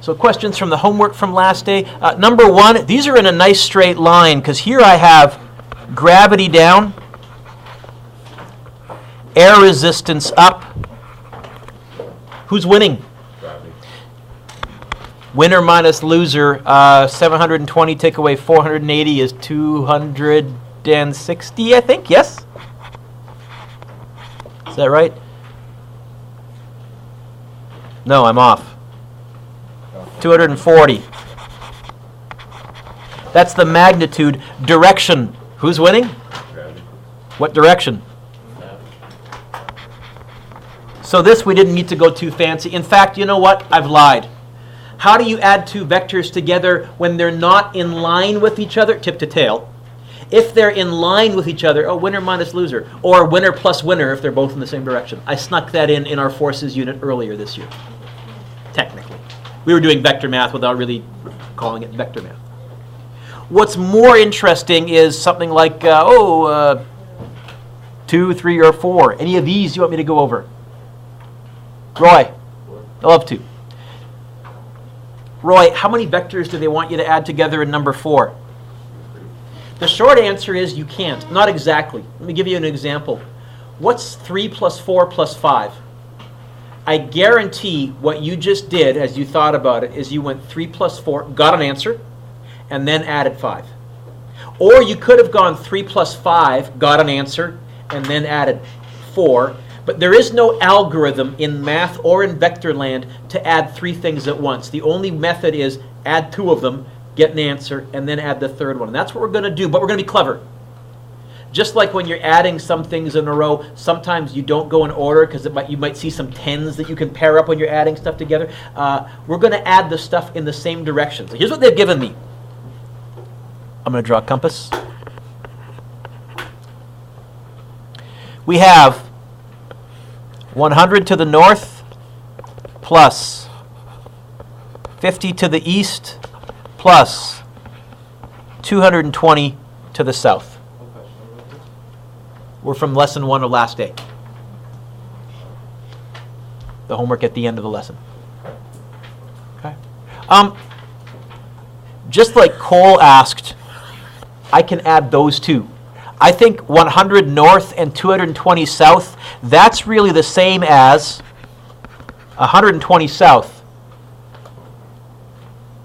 So questions from the homework from last day. Number one, these are in a nice straight line because here I have gravity down, air resistance up. Who's winning? Gravity. Winner minus loser. 720 take away 480 is 260, I think. Yes? Is that right? No, I'm off. 240. That's the magnitude. Direction. Who's winning? Gravity. What direction? So this we didn't need to go too fancy. In fact, you know what? I've lied. How do you add two vectors together when they're not in line with each other? Tip to tail. If they're in line with each other, winner minus loser. Or winner plus winner if they're both in the same direction. I snuck that in our forces unit earlier this year. Technically. We were doing vector math without really calling it vector math. What's more interesting is something like, 2, 3, or 4. Any of these you want me to go over? Roy, I love to. Roy, how many vectors do they want you to add together in number 4? The short answer is you can't. Not exactly. Let me give you an example. What's 3 plus 4 plus 5? I guarantee what you just did as you thought about it is you went 3 plus 4, got an answer, and then added 5. Or you could have gone 3 plus 5, got an answer, and then added 4. But there is no algorithm in math or in vector land to add 3 things at once. The only method is add 2 of them, get an answer, and then add the third one. And that's what we're going to do, but we're going to be clever. Just like when you're adding some things in a row, sometimes you don't go in order because you might see some 10s that you can pair up when you're adding stuff together. We're going to add the stuff in the same direction. So here's what they've given me. I'm going to draw a compass. We have 100 to the north plus 50 to the east plus 220 to the south. We're from lesson 1 of last day. The homework at the end of the lesson. Okay. Just like Cole asked, I can add those two. I think 100 north and 220 south, that's really the same as 120 south.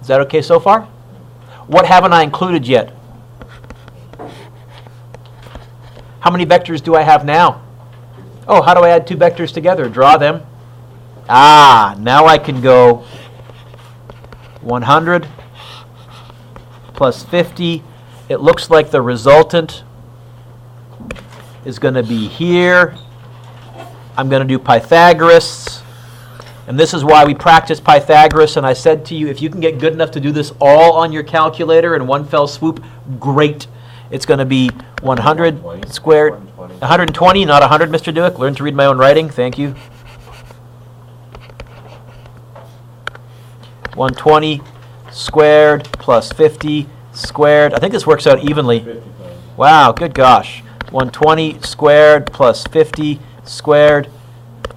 Is that okay so far? What haven't I included yet? How many vectors do I have now? Oh, how do I add 2 vectors together? Draw them. Now I can go 100 plus 50. It looks like the resultant is going to be here. I'm going to do Pythagoras. And this is why we practice Pythagoras. And I said to you, if you can get good enough to do this all on your calculator in one fell swoop, great. It's going to be 100 squared, 120, not 100, Mr. Dueck. Learn to read my own writing. Thank you. 120 squared plus 50 squared. I think this works out evenly. Wow, good gosh. 120 squared plus 50 squared.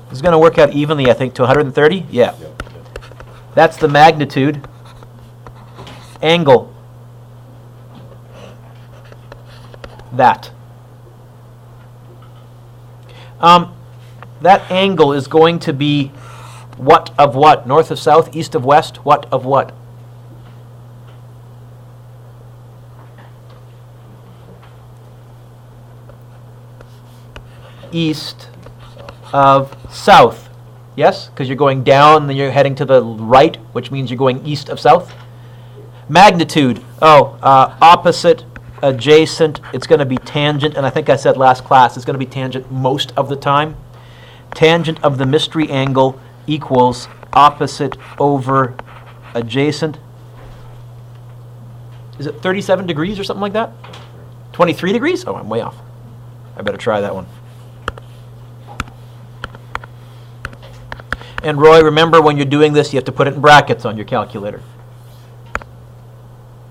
This is going to work out evenly, I think, to 130. Yeah. That's the magnitude. Angle. That. That angle is going to be what of what? North of south, east of west, what of what? East of south. Yes? Because you're going down, then you're heading to the right, which means you're going east of south. Magnitude. Opposite, adjacent. It's going to be tangent, and I think I said last class, it's going to be tangent most of the time. Tangent of the mystery angle equals opposite over adjacent. Is it 37 degrees or something like that? 23 degrees? Oh, I'm way off. I better try that one. And Roy, remember when you're doing this, you have to put it in brackets on your calculator.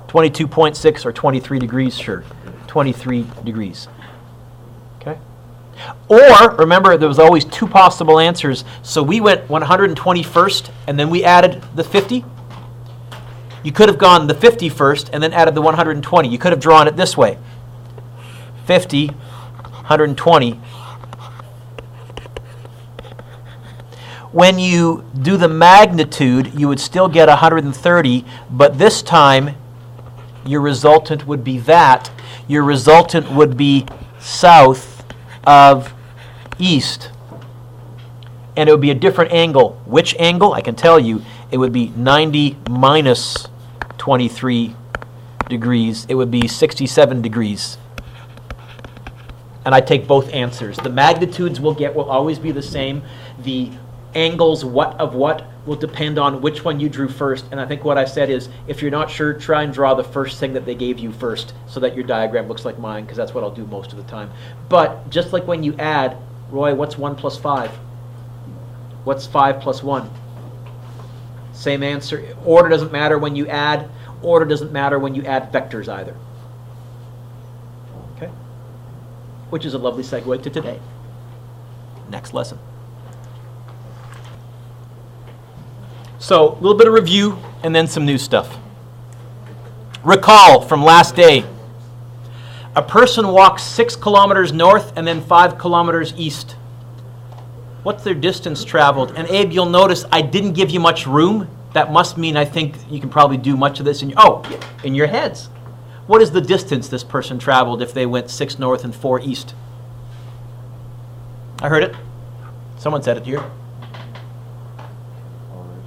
22.6 or 23 degrees, sure. 23 degrees. Okay? Or, remember, there was always two possible answers, so we went 120 first, and then we added the 50. You could have gone the 50 first, and then added the 120. You could have drawn it this way. 50, 120. When you do the magnitude, you would still get 130, but this time your resultant would be that. Your resultant would be south of east. And it would be a different angle. Which angle? I can tell you. It would be 90 minus 23 degrees. It would be 67 degrees. And I take both answers. The magnitudes will always be the same. The angles what will depend on which one you drew first. And I think what I said is, if you're not sure, try and draw the first thing that they gave you first so that your diagram looks like mine, because that's what I'll do most of the time. But just like when you add, Roy, what's 1 plus 5? What's 5 plus 1? Same answer. Order doesn't matter when you add. Order doesn't matter when you add vectors either. Okay? Which is a lovely segue to today. Next lesson. So, a little bit of review and then some new stuff. Recall from last day. A person walks 6 kilometers north and then 5 kilometers east. What's their distance traveled? And Abe, you'll notice I didn't give you much room. That must mean I think you can probably do much of this in your heads. What is the distance this person traveled if they went 6 north and 4 east? I heard it. Someone said it here.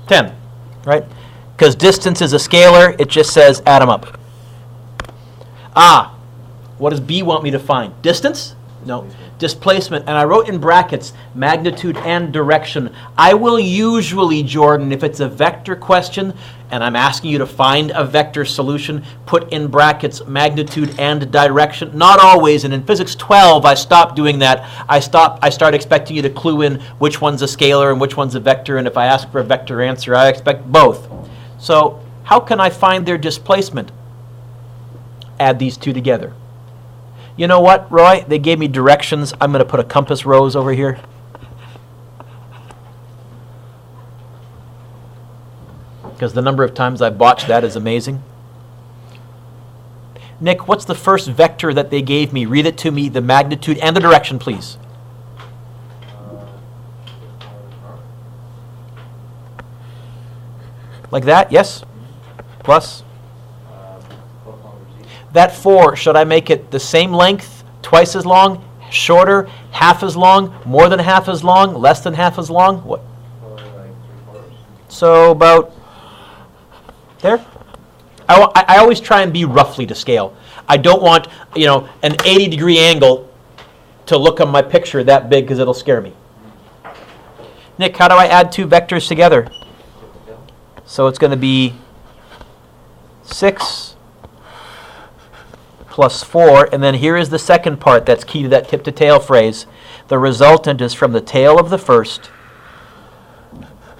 10, right? Because distance is a scalar, it just says add them up. What does B want me to find? Distance? No. Displacement. And I wrote in brackets magnitude and direction. I will usually, Jordan, if it's a vector question and I'm asking you to find a vector solution, put in brackets magnitude and direction. Not always, and in physics 12 I stopped doing that. I start expecting you to clue in which one's a scalar and which one's a vector, and if I ask for a vector answer, I expect both. So how can I find their displacement? Add these two together. You know what, Roy? They gave me directions. I'm going to put a compass rose over here. Because the number of times I botched that is amazing. Nick, what's the first vector that they gave me? Read it to me, the magnitude and the direction, please. Like that, yes? Plus? That 4, should I make it the same length, twice as long, shorter, half as long, more than half as long, less than half as long? What? So about there? I always try and be roughly to scale. I don't want, an 80-degree angle to look on my picture that big because it'll scare me. Nick, how do I add two vectors together? So it's going to be 6 plus 4, and then here is the second part that's key to that tip to tail phrase. The resultant is from the tail of the first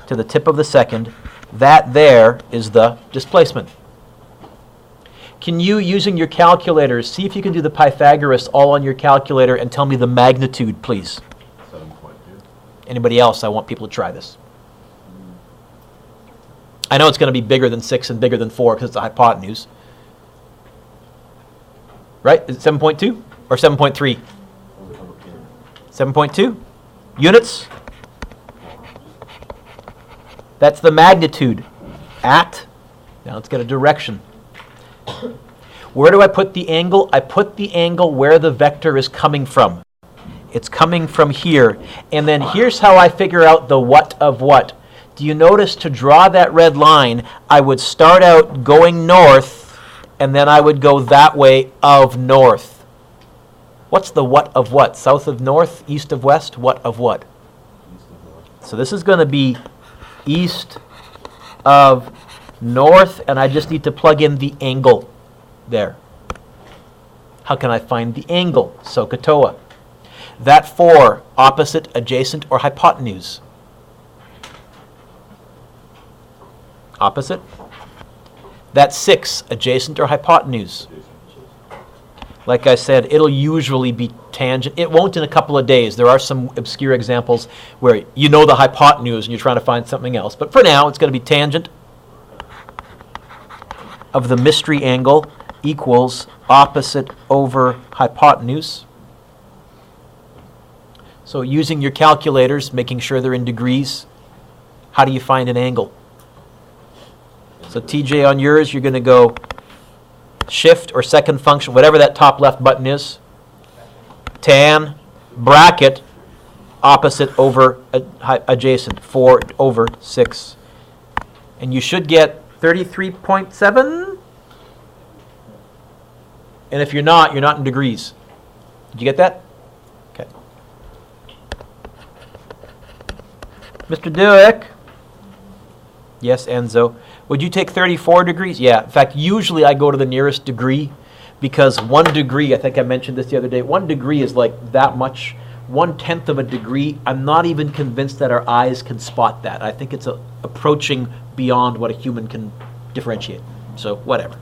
to the tip of the second. That there is the displacement. Can you, using your calculators, see if you can do the Pythagoras all on your calculator and tell me the magnitude, please? 7.2. Anybody else? I want people to try this. I know it's going to be bigger than 6 and bigger than 4 because it's a hypotenuse. Right? Is it 7.2 or 7.3? 7.2? Units? That's the magnitude. At. Now let's get a direction. Where do I put the angle? I put the angle where the vector is coming from. It's coming from here. And then here's how I figure out the what of what. Do you notice to draw that red line, I would start out going north, and then I would go that way of north. What's the what of what? South of north, east of west, what of what? So this is going to be east of north, and I just need to plug in the angle there. How can I find the angle? SOHCAHTOA. That 4, opposite, adjacent, or hypotenuse? Opposite. That 6, adjacent or hypotenuse? Like I said, it'll usually be tangent. It won't in a couple of days. There are some obscure examples where you know the hypotenuse and you're trying to find something else. But for now, it's going to be tangent of the mystery angle equals opposite over hypotenuse. So using your calculators, making sure they're in degrees, how do you find an angle? So TJ, on yours, you're going to go shift or second function, whatever that top left button is, tan, bracket, opposite over adjacent, 4 over 6. And you should get 33.7. And if you're not in degrees. Did you get that? Okay. Mr. Dueck? Yes, Enzo. Would you take 34 degrees? Yeah. In fact, usually I go to the nearest degree because 1 degree, I think I mentioned this the other day, 1 degree is like that much, 1/10 of a degree. I'm not even convinced that our eyes can spot that. I think it's approaching beyond what a human can differentiate. So, whatever.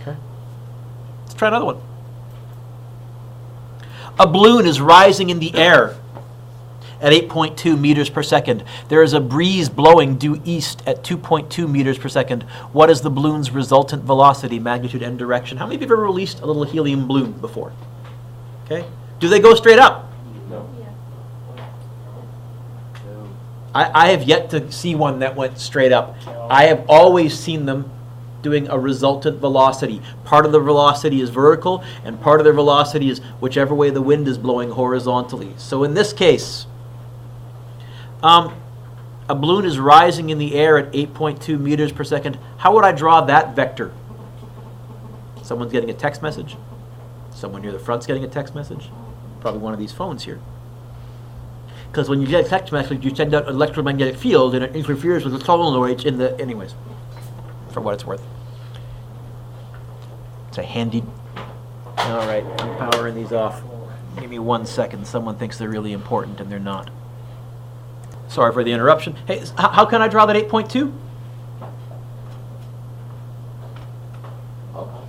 Okay. Let's try another one. A balloon is rising in the air at 8.2 meters per second. There is a breeze blowing due east at 2.2 meters per second. What is the balloon's resultant velocity, magnitude, and direction? How many of you have ever released a little helium balloon before? Okay. Do they go straight up? No. I have yet to see one that went straight up. I have always seen them doing a resultant velocity. Part of the velocity is vertical, and part of the velocity is whichever way the wind is blowing horizontally. So in this case, a balloon is rising in the air at 8.2 meters per second. How would I draw that vector? Someone's getting a text message. Someone near the front's getting a text message. Probably one of these phones here. Because when you get a text message, you send out an electromagnetic field and it interferes with the solenoids in the... Anyways, for what it's worth. It's a handy... All right, I'm powering these off. Give me 1 second. Someone thinks they're really important and they're not. Sorry for the interruption. Hey, how can I draw that 8.2?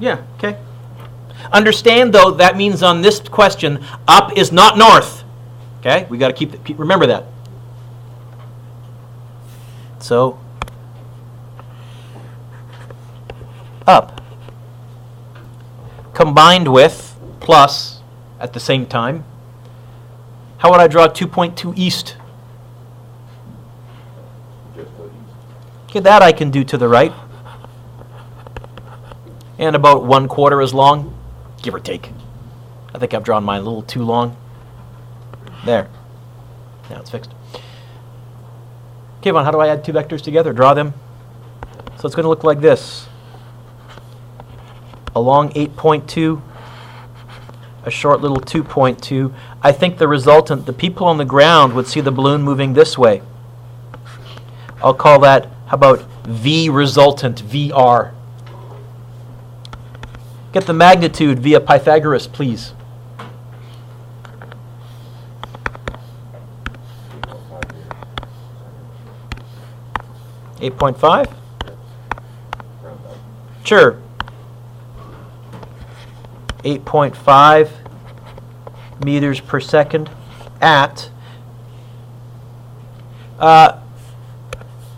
Yeah, okay. Understand, though, that means on this question, up is not north. Okay? We got to remember that. So, up. Combined with plus at the same time. How would I draw 2.2 east? Okay, that I can do to the right. And about 1/4 as long, give or take. I think I've drawn mine a little too long. There. Now it's fixed. Okay, Vaughn, how do I add 2 vectors together? Draw them. So it's going to look like this. Along 8.2, a short little 2.2. I think the resultant, the people on the ground would see the balloon moving this way. I'll call that, how about V resultant, VR. Get the magnitude via Pythagoras, please. $8.5? Sure. 8.5 meters per second at...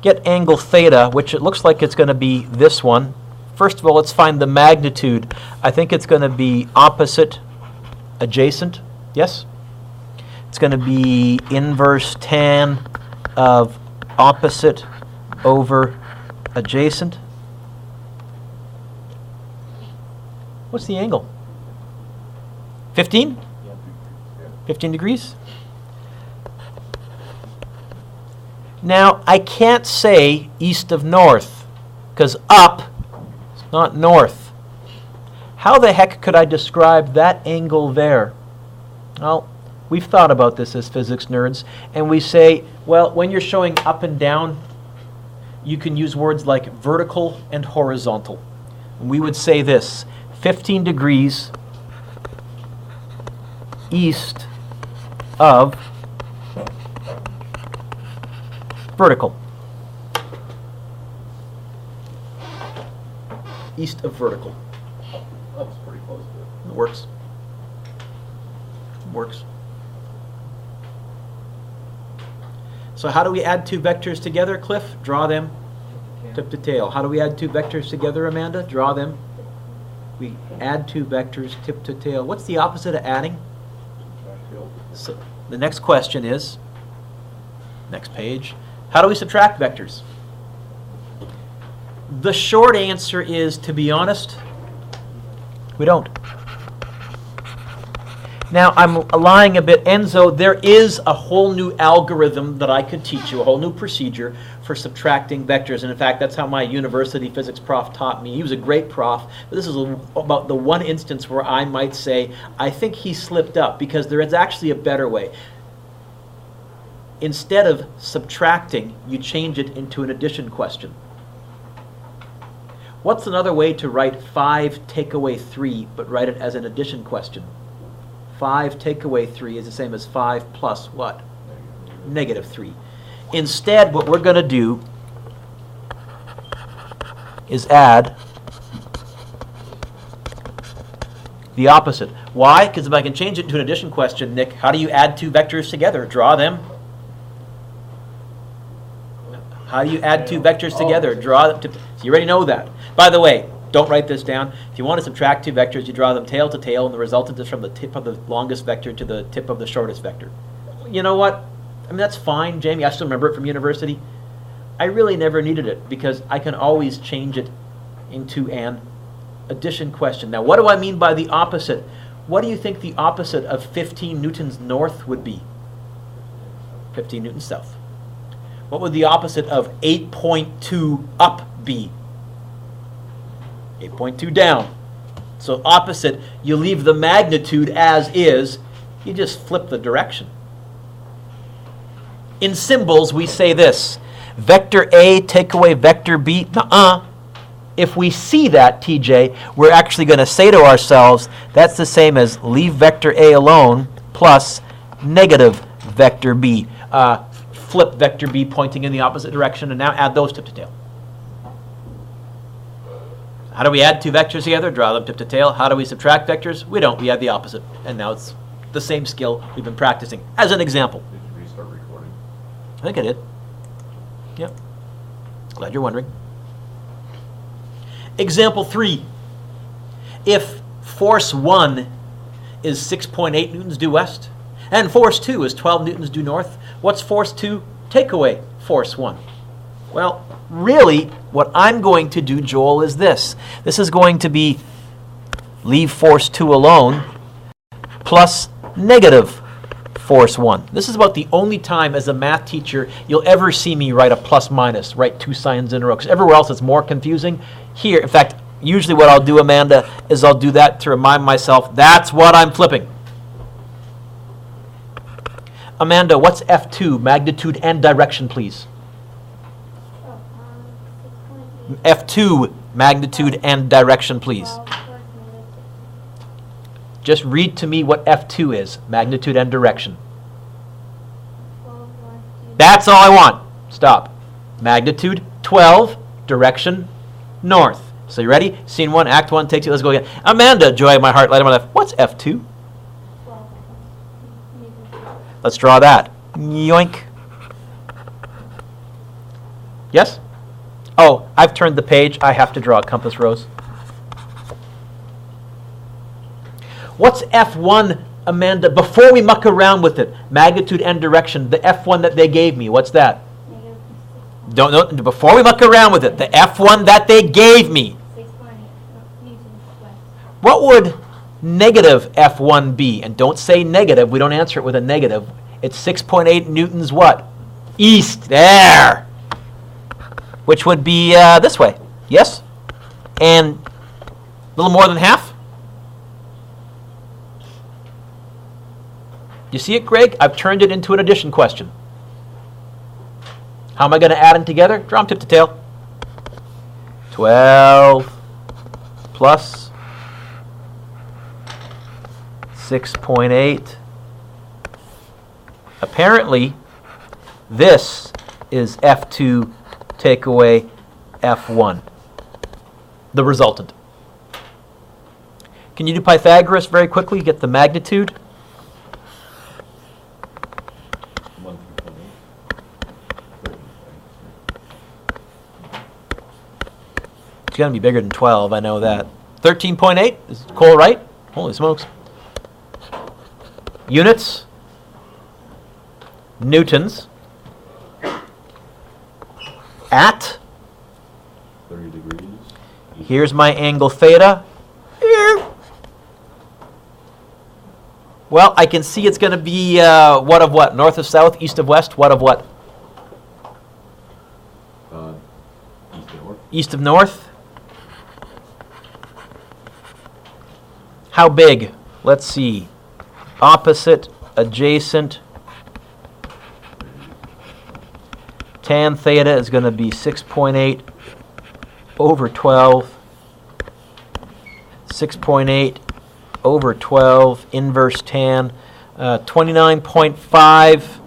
get angle theta, which it looks like it's going to be this one. First of all, let's find the magnitude. I think it's going to be opposite adjacent. Yes? It's going to be inverse tan of opposite over adjacent. What's the angle? 15? 15 degrees? Now, I can't say east of north, because up is not north. How the heck could I describe that angle there? Well, we've thought about this as physics nerds, and we say, well, when you're showing up and down, you can use words like vertical and horizontal. And we would say this, 15 degrees east of vertical. East of vertical. That's pretty close to it. It works. Works. So how do we add two vectors together, Cliff? Draw them tip to tail. How do we add two vectors together, Amanda? Draw them. We add two vectors tip to tail. What's the opposite of adding? So the next question is, next page, how do we subtract vectors? The short answer is, to be honest, we don't. Now, I'm lying a bit. Enzo, there is a whole new algorithm that I could teach you, a whole new procedure for subtracting vectors. And in fact, that's how my university physics prof taught me. He was a great prof, but this is about the one instance where I might say, I think he slipped up, because there is actually a better way. Instead of subtracting, you change it into an addition question. What's another way to write 5 take away 3, but write it as an addition question? 5 take away 3 is the same as 5 plus what? Negative 3. Instead, what we're going to do is add the opposite. Why? Because if I can change it to an addition question, Nick, how do you add two vectors together? Draw them. How do you add two vectors together? Draw them. So you already know that. By the way, don't write this down. If you want to subtract two vectors, you draw them tail to tail, and the resultant is from the tip of the longest vector to the tip of the shortest vector. You know what? I mean, that's fine, Jamie. I still remember it from university. I really never needed it, because I can always change it into an addition question. Now, what do I mean by the opposite? What do you think the opposite of 15 newtons north would be? 15 newtons south. What would the opposite of 8.2 up be? 8.2 down. So opposite, you leave the magnitude as is, you just flip the direction. In symbols, we say this: vector A take away vector B. If we see that, TJ, we're actually going to say to ourselves, that's the same as leave vector A alone plus negative vector B. Flip vector B pointing in the opposite direction, and now add those tip to tail. How do we add two vectors together? Draw them tip to tail. How do we subtract vectors? We don't. We add the opposite. And now it's the same skill we've been practicing. As an example. Did you restart recording? I think I did. Yep. Glad you're wondering. Example 3. If force 1 is 6.8 newtons due west, and force 2 is 12 newtons due north, what's force 2 take away force 1? Well, really, what I'm going to do, Joel, is this. This is going to be leave force 2 alone plus negative force 1. This is about the only time as a math teacher you'll ever see me write a plus minus, write two signs in a row. Because everywhere else it's more confusing. Here, in fact, usually what I'll do, Amanda, is I'll do that to remind myself that's what I'm flipping. Amanda, what's F2, magnitude and direction, please? F2, magnitude and direction, please. Just read to me what F2 is, magnitude and direction. That's all I want. Stop. Magnitude, 12, direction, north. So you ready? Scene 1, act 1, take 2, let's go again. Amanda, joy of my heart, light of my life. What's F2? Let's draw that. Yoink. Yes? Oh, I've turned the page. I have to draw a compass rose. What's F1, Amanda? Before we muck around with it, magnitude and direction, the F1 that they gave me, what's that? Don't, before we muck around with it, the F1 that they gave me. 6.8 newtons west. What would negative F1 be? And don't say negative. We don't answer it with a negative. It's 6.8 newtons what? East. There. Which would be this way. Yes? And a little more than half? You see it, Greg? I've turned it into an addition question. How am I going to add them together? Draw them tip to tail. 12 plus 6.8. Apparently, this is F2 take away F1, the resultant. Can you do Pythagoras very quickly? Get the magnitude. It's going to be bigger than 12, I know that. 13.8, is Cole right? Holy smokes. Units, newtons, at, 30 degrees. here's my angle theta. Here. Well, I can see it's going to be what of what? North of south, east of west, what of what? East and north. East of north. How big? Let's see. Opposite, adjacent. Tan theta is going to be 6.8 over 12. 6.8 over 12, inverse tan. 29.5.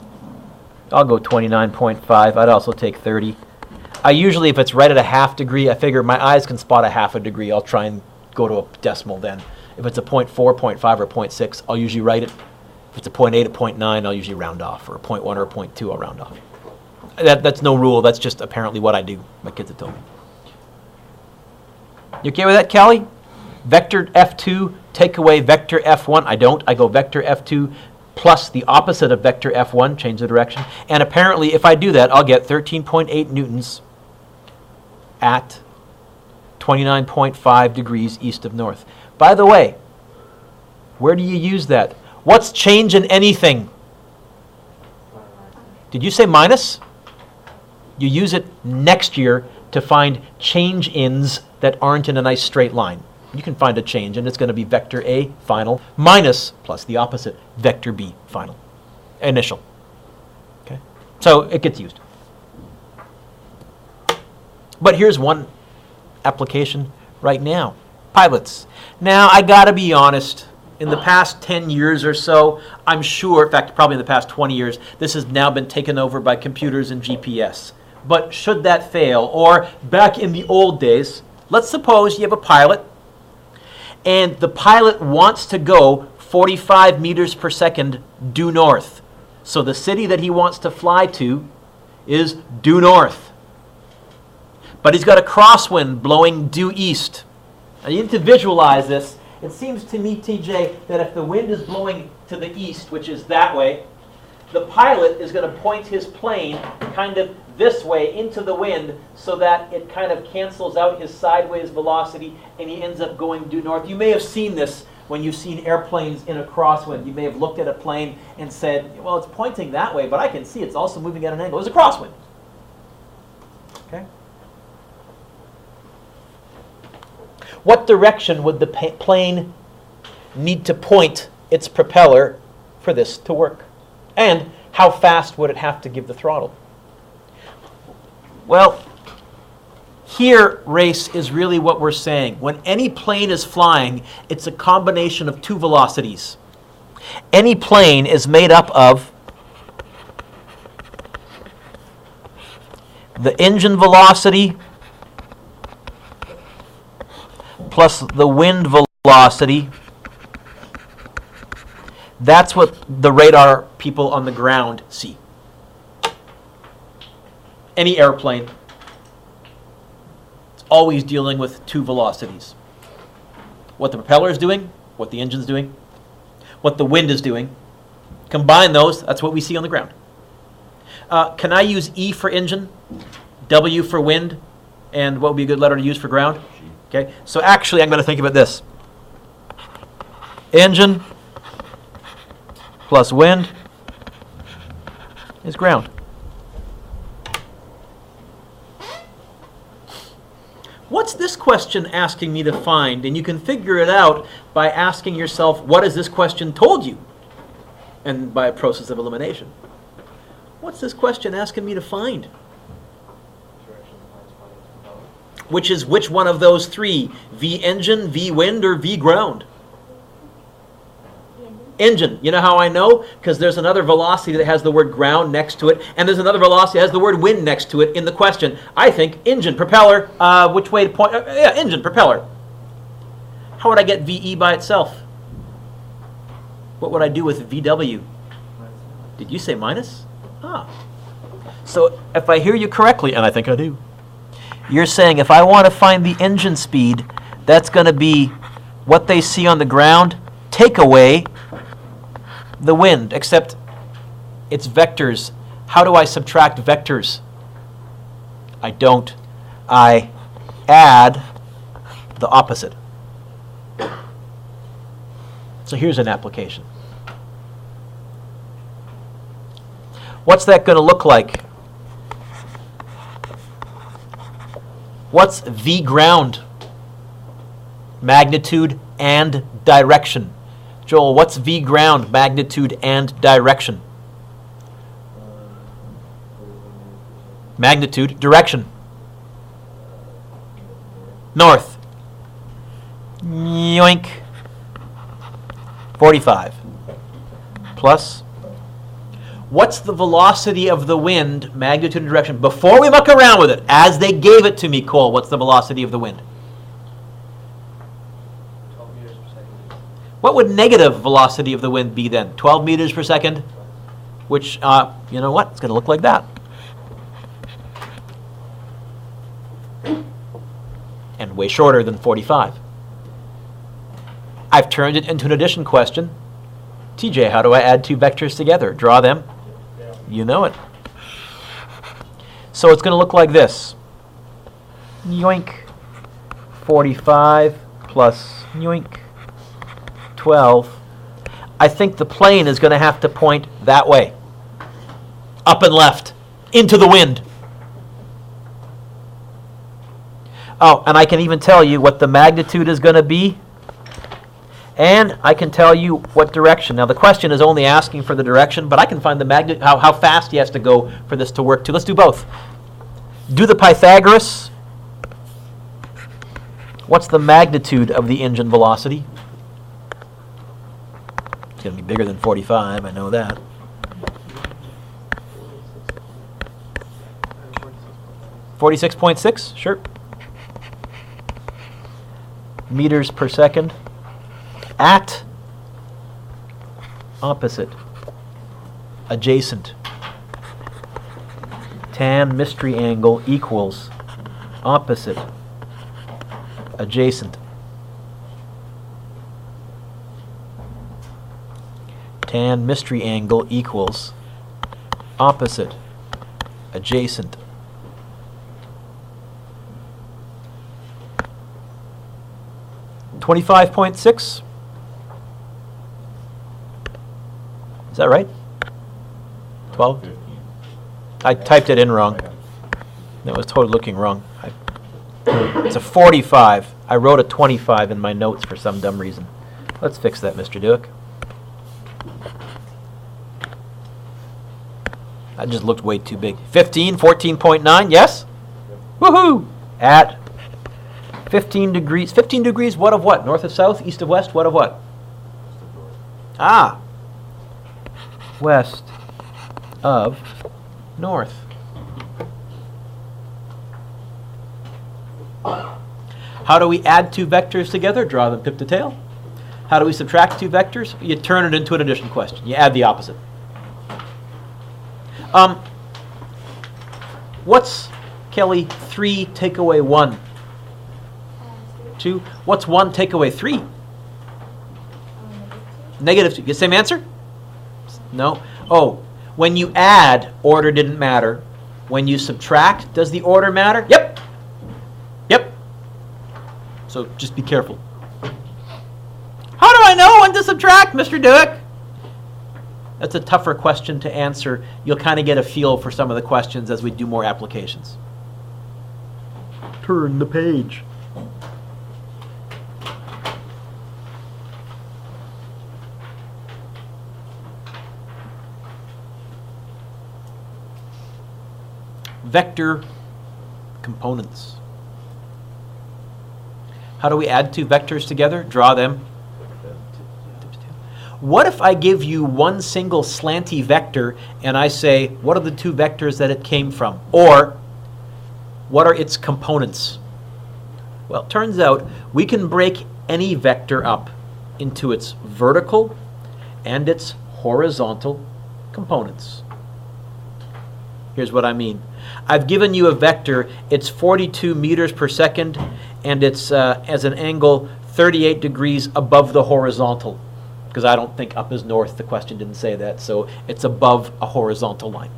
I'll go 29.5. I'd also take 30. I usually, if it's right at a half degree, I figure my eyes can spot a half a degree. I'll try and go to a decimal then. If it's a 0.4, 0.5, or 0.6, I'll usually write it. If it's a 0.8, a 0.9, I'll usually round off. Or a 0.1 or a 0.2, I'll round off. That's no rule. That's just apparently what I do. My kids have told me. You okay with that, Callie? Vector F2, take away vector F1. I don't. I go vector F2 plus the opposite of vector F1, change the direction. And apparently, if I do that, I'll get 13.8 newtons at 29.5 degrees east of north. By the way, where do you use that? What's change in anything? Did you say minus? You use it next year to find change-ins that aren't in a nice straight line. You can find a change, and it's going to be vector A, final, minus, plus the opposite, vector B, final, initial. Okay? So it gets used. But here's one application right now. Pilots. Now, I got to be honest. In the past 10 years or so, I'm sure, in fact, probably in the past 20 years, this has now been taken over by computers and GPS. But should that fail, or back in the old days, let's suppose you have a pilot, and the pilot wants to go 45 meters per second due north. So the city that he wants to fly to is due north. But he's got a crosswind blowing due east. Now you need to visualize this. It seems to me, TJ, that if the wind is blowing to the east, which is that way, the pilot is going to point his plane kind of this way into the wind so that it kind of cancels out his sideways velocity and he ends up going due north. You may have seen this when you've seen airplanes in a crosswind. You may have looked at a plane and said, well, it's pointing that way, but I can see it's also moving at an angle. It's a crosswind. Okay? What direction would the plane need to point its propeller for this to work? And how fast would it have to give the throttle? Well, here, race is really what we're saying. When any plane is flying, it's a combination of two velocities. Any plane is made up of the engine velocity plus the wind velocity. That's what the radar people on the ground see. Any airplane, it's always dealing with two velocities. What the propeller is doing, what the engine's doing, what the wind is doing. Combine those, that's what we see on the ground. Can I use E for engine, W for wind, and what would be a good letter to use for ground? Okay, so actually I'm going to think about this. Engine plus wind is ground. What's this question asking me to find? And you can figure it out by asking yourself, what has this question told you? And by a process of elimination. What's this question asking me to find? Which is which one of those three? V engine, V wind, or V ground? Engine. You know how I know? Because there's another velocity that has the word ground next to it, and there's another velocity that has the word wind next to it in the question. I think engine, propeller, which way to point? Yeah, engine, propeller. How would I get VE by itself? What would I do with VW? Did you say minus? Ah. So if I hear you correctly, and I think I do, You're saying if I want to find the engine speed, that's going to be what they see on the ground, take away the wind, except it's vectors. How do I subtract vectors? I don't. I add the opposite. So here's an application. What's that going to look like? What's V ground? Magnitude and direction. Joel, what's V ground, magnitude and direction? Magnitude, direction. North. Yoink. 45. Plus, what's the velocity of the wind, magnitude and direction, before we muck around with it, as they gave it to me, Cole, what's the velocity of the wind? 12 meters per second. What would negative velocity of the wind be then? 12 meters per second? Which, you know what? It's going to look like that. And way shorter than 45. I've turned it into an addition question. TJ, how do I add two vectors together? Draw them. You know it. So it's going to look like this. Yoink. 45 plus yoink. 12. I think the plane is going to have to point that way. Up and left. Into the wind. Oh, and I can even tell you what the magnitude is going to be. And I can tell you what direction. Now, the question is only asking for the direction, but I can find the magnitude, how fast he has to go for this to work too. Let's do both. Do the Pythagoras. What's the magnitude of the engine velocity? It's going to be bigger than 45, I know that. 46.6, sure. Meters per second. At, opposite, adjacent. Tan mystery angle equals opposite, adjacent. Tan mystery angle equals opposite, adjacent. $25.6. Is that right? 12? 15. I typed it in wrong. That was totally looking wrong. It's a 45. I wrote a 25 in my notes for some dumb reason. Let's fix that, Mr. Dueck. That just looked way too big. 15, 14.9, yes? Woohoo! At 15 degrees. 15 degrees, what of what? North of south, east of west, what of what? Ah! West of north. How do we add two vectors together? Draw them tip to tail. How do we subtract two vectors? You turn it into an addition question. You add the opposite. What's, Kelly, 3 take away 1? 2. What's 1 take away 3? Negative 2. You get the same answer? No? Oh, when you add, order didn't matter. When you subtract, does the order matter? Yep. Yep. So just be careful. How do I know when to subtract, Mr. Dueck? That's a tougher question to answer. You'll kind of get a feel for some of the questions as we do more applications. Turn the page. Vector components. How do we add two vectors together? Draw them. What if I give you one single slanty vector and I say, what are the two vectors that it came from? Or, what are its components? Well, it turns out we can break any vector up into its vertical and its horizontal components. Here's what I mean. I've given you a vector. It's 42 meters per second, and it's as an angle 38 degrees above the horizontal, because I don't think up is north. The question didn't say that, so it's above a horizontal line.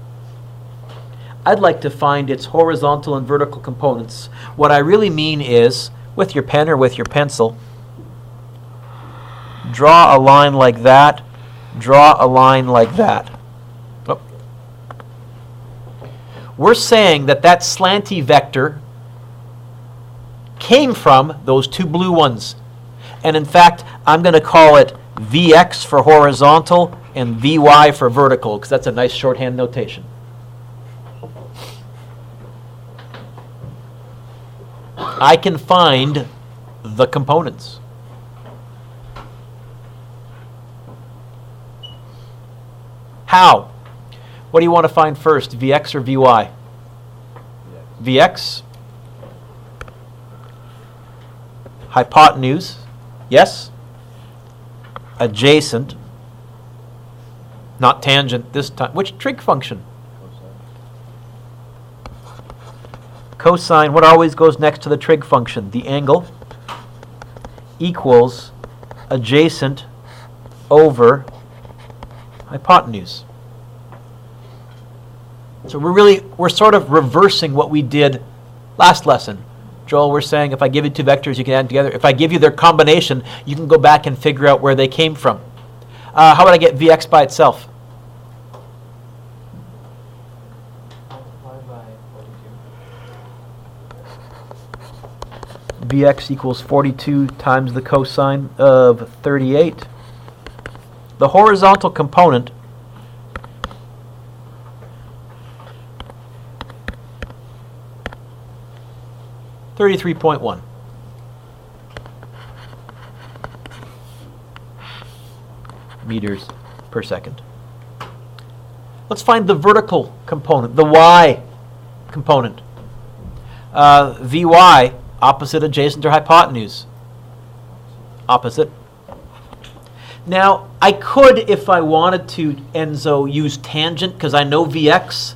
I'd like to find its horizontal and vertical components. What I really mean is, with your pen or with your pencil, draw a line like that, draw a line like that. Oh. We're saying that that slanty vector came from those two blue ones. And in fact, I'm going to call it Vx for horizontal and Vy for vertical, because that's a nice shorthand notation. I can find the components. How? What do you want to find first, Vx or Vy? Vx. Hypotenuse. Yes? Adjacent. Not tangent this time. Which trig function? Cosine. What always goes next to the trig function? The angle equals adjacent over hypotenuse. So we're sort of reversing what we did last lesson. Joel, we're saying if I give you two vectors, you can add them together. If I give you their combination, you can go back and figure out where they came from. How would I get Vx by itself? Multiply by 42. Vx equals 42 times the cosine of 38. The horizontal component $33.1. Meters per second. Let's find the vertical component, the y component. Vy, opposite, adjacent, or hypotenuse? Opposite. Now, I could, if I wanted to, Enzo, use tangent, because I know Vx,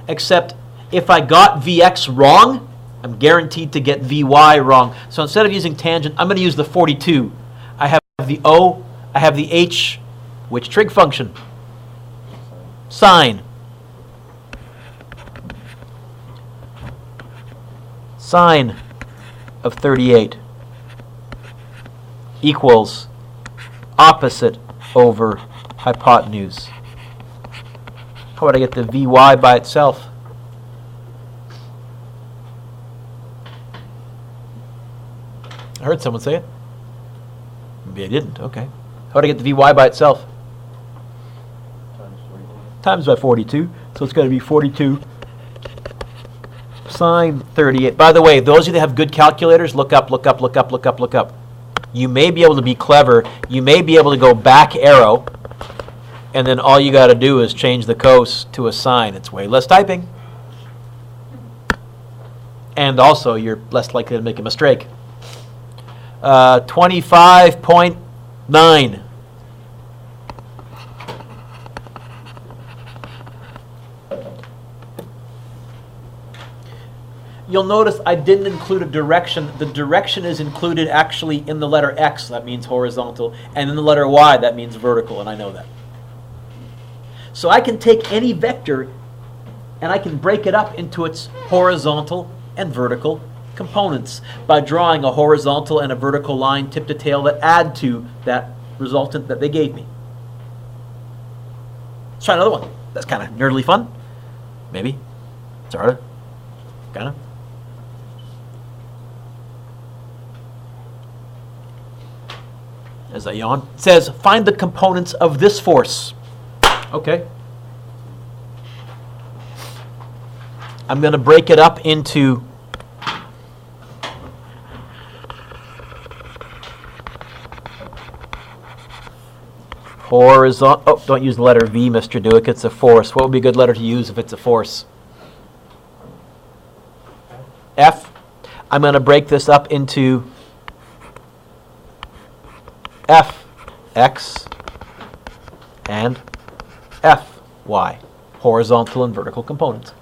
except if I got Vx wrong, I'm guaranteed to get Vy wrong. So instead of using tangent, I'm going to use the 42. I have the O, I have the H. Which trig function? Sine. Sine of 38 equals opposite over hypotenuse. How would I get the Vy by itself? I heard someone say it. Maybe I didn't. Okay. How would I get the Vy by itself? Times by 42. So it's going to be 42 sine 38. By the way, those of you that have good calculators, look up, look up, look up, look up, look up. You may be able to be clever. You may be able to go back arrow, and then all you got to do is change the cos to a sine. It's way less typing. And also, you're less likely to make a mistake. 25.9. You'll notice I didn't include a direction. The direction is included actually in the letter X, that means horizontal, and in the letter Y, that means vertical, and I know that. So I can take any vector and I can break it up into its horizontal and vertical components by drawing a horizontal and a vertical line tip to tail that add to that resultant that they gave me. Let's try another one. That's kind of nerdly fun. Maybe. Sort of. Kind of. As I yawn. It says, find the components of this force. Okay. I'm going to break it up into horizontal. Oh, don't use the letter V, Mr. Dueck. It's a force. What would be a good letter to use if it's a force? F. I'm going to break this up into Fx and Fy, horizontal and vertical components.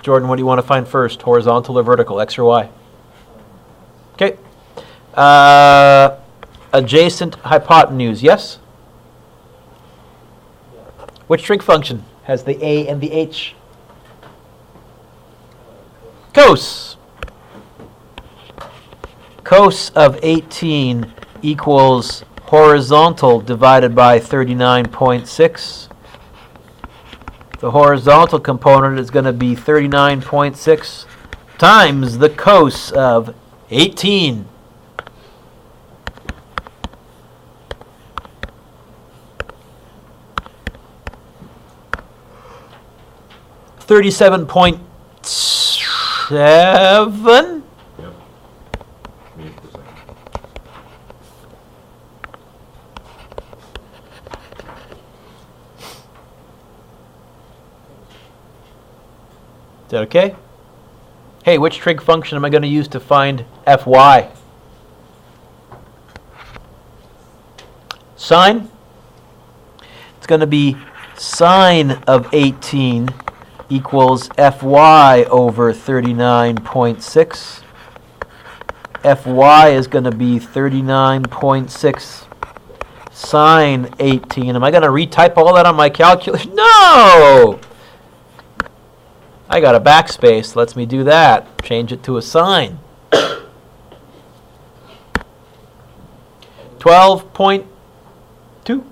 Jordan, what do you want to find first? Horizontal or vertical, X or Y? Okay. Adjacent hypotenuse, yes? Which trig function has the A and the H? Cos. Cos of 18 equals horizontal divided by 39.6. The horizontal component is going to be 39.6 times the cos of 18. $37.7. Yep. Meters per second. Is that okay? Hey, which trig function am I going to use to find Fy? Sine? It's going to be sine of 18 equals Fy over 39.6. Fy is going to be 39.6 sine 18. Am I going to retype all that on my calculator? No! I got a backspace. Lets me do that. Change it to a sine. 12.2.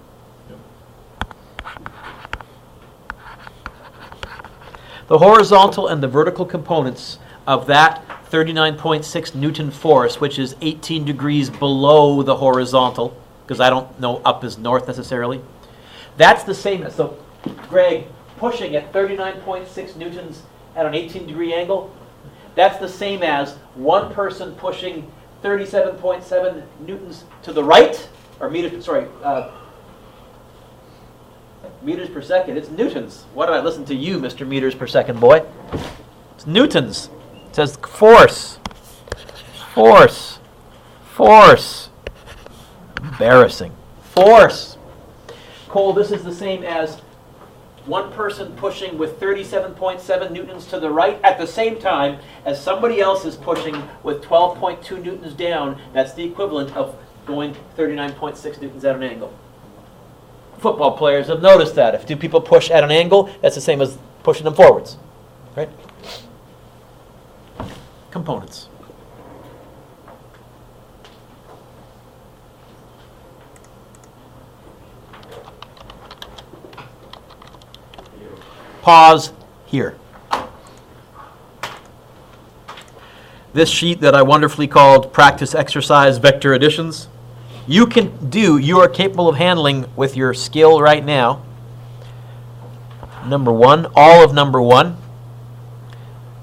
The horizontal and the vertical components of that 39.6 Newton force, which is 18 degrees below the horizontal, because I don't know up is north necessarily, that's the same as, so Greg, pushing at 39.6 newtons at an 18-degree angle, that's the same as one person pushing 37.7 newtons to the right, or meters per second. It's newtons. Why did I listen to you, Mr. Meters per second boy? It's newtons. It says force. Force. Force. Embarrassing. Force. Cole, this is the same as one person pushing with 37.7 newtons to the right at the same time as somebody else is pushing with 12.2 newtons down. That's the equivalent of going 39.6 newtons at an angle. Football players have noticed that. If two people push at an angle, that's the same as pushing them forwards. Right? Components. Pause here. This sheet that I wonderfully called Practice Exercise Vector Additions, you are capable of handling with your skill right now. Number one, all of number one,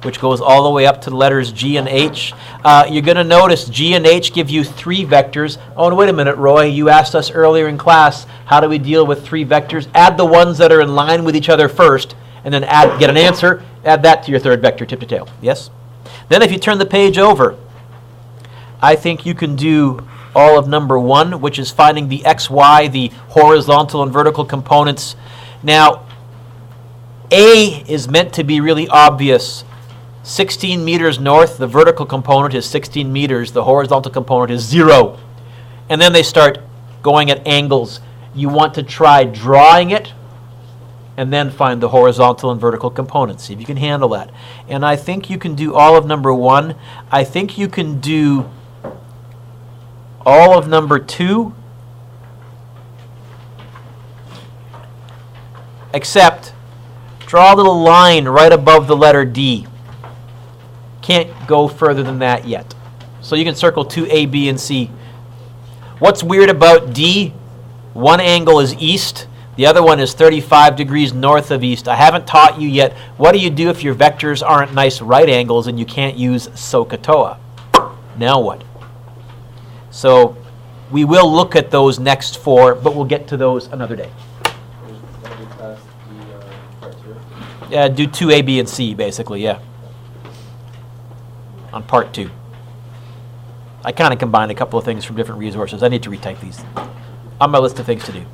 which goes all the way up to the letters G and H. You're going to notice G and H give you three vectors. Oh, and wait a minute, Roy. You asked us earlier in class, how do we deal with three vectors? Add the ones that are in line with each other first, and then get an answer. Add that to your third vector, tip to tail. Yes? Then if you turn the page over, I think you can do all of number one, which is finding the x, y, the horizontal and vertical components. Now, A is meant to be really obvious. 16 meters north, the vertical component is 16 meters, the horizontal component is 0. And then they start going at angles. You want to try drawing it and then find the horizontal and vertical components. See if you can handle that. And I think you can do all of number one. I think you can do all of number two, except draw a little line right above the letter D. Can't go further than that yet. So you can circle 2A, B, and C. What's weird about D? One angle is east. The other one is 35 degrees north of east. I haven't taught you yet. What do you do if your vectors aren't nice right angles and you can't use SOHCAHTOA? Now what? So we will look at those next four, but we'll get to those another day. Yeah, do 2A, B, and C, basically, yeah. On part 2. I kind of combined a couple of things from different resources. I need to retype these on my list of things to do.